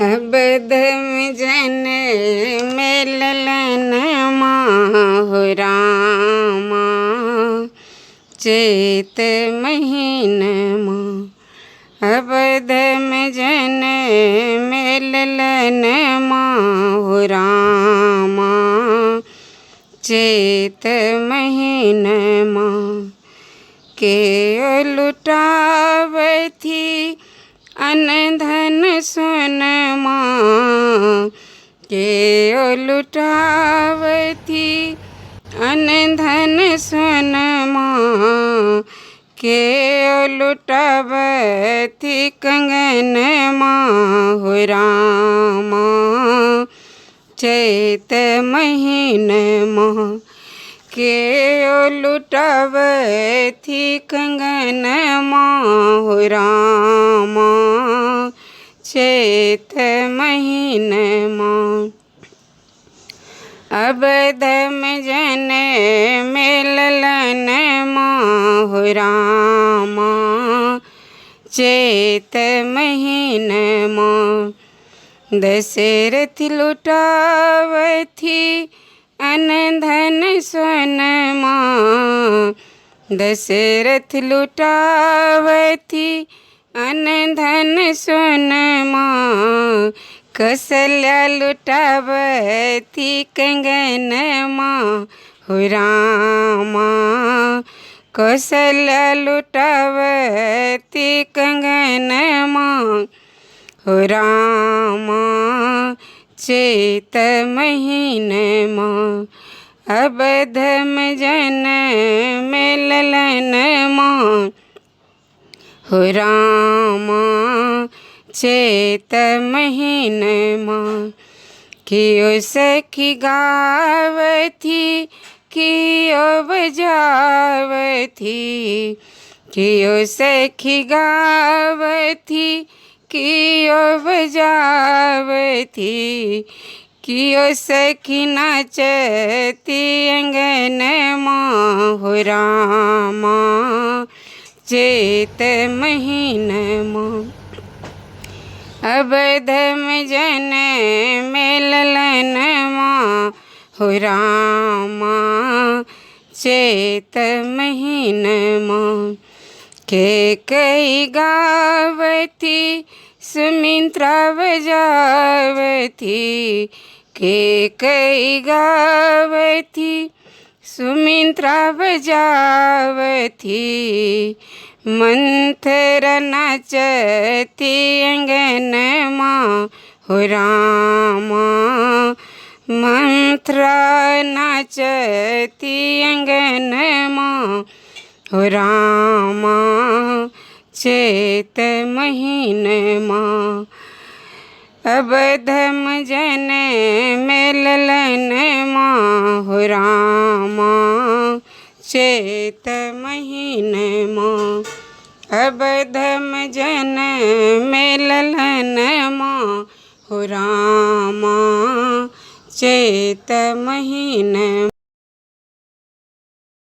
अब धम जन मेलन माहु रामा चैत महीन माँ। अब धम जन मेलन माहु रामा चैत महीन माँ। के लुटावथी अन धन सोन माँ। के लुटावथी अन धन सोन माँ। के लुटावथी कंगन माहु रामा चैत महीन माँ। के लुटावथी कंगन माहु रामा चैत महीन माँ। अब धम जन मेलन माहु रामा चैत महीन माँ। दशरथ लुटावथी अन धन सोन माँ। दशरथ लुटावथी अन धन सोन माँ। कौशल्या लुटावथी कंगन माहु रामा। कौशल्या लुटावथी कंगन माहु रामा चैत महीन माँ। अब धम जन मेलन माहु रामा चैत महीन माँ। कियो सखी गावथी कियो बजावथी। कियो सखी गावथी कियो बजावथी। कियो सखी नाचती अंगन माहु रामा चैत महीन माँ। अब धम जन मेलन माहु रामा चैत महीन माँ। के कई गावथी सुमित्रा बजावथी। के कई गावथी सुमित्रा बजावथी। मंथरा नाचती अंगन माहु रामा। मंथरा नाचती अंगन माहु रामा चैत महीन माँ। अब धम जन मेलन माहु रामा चैत महीन माँ। अब धम जन मेलन माहु रामा चैत महीन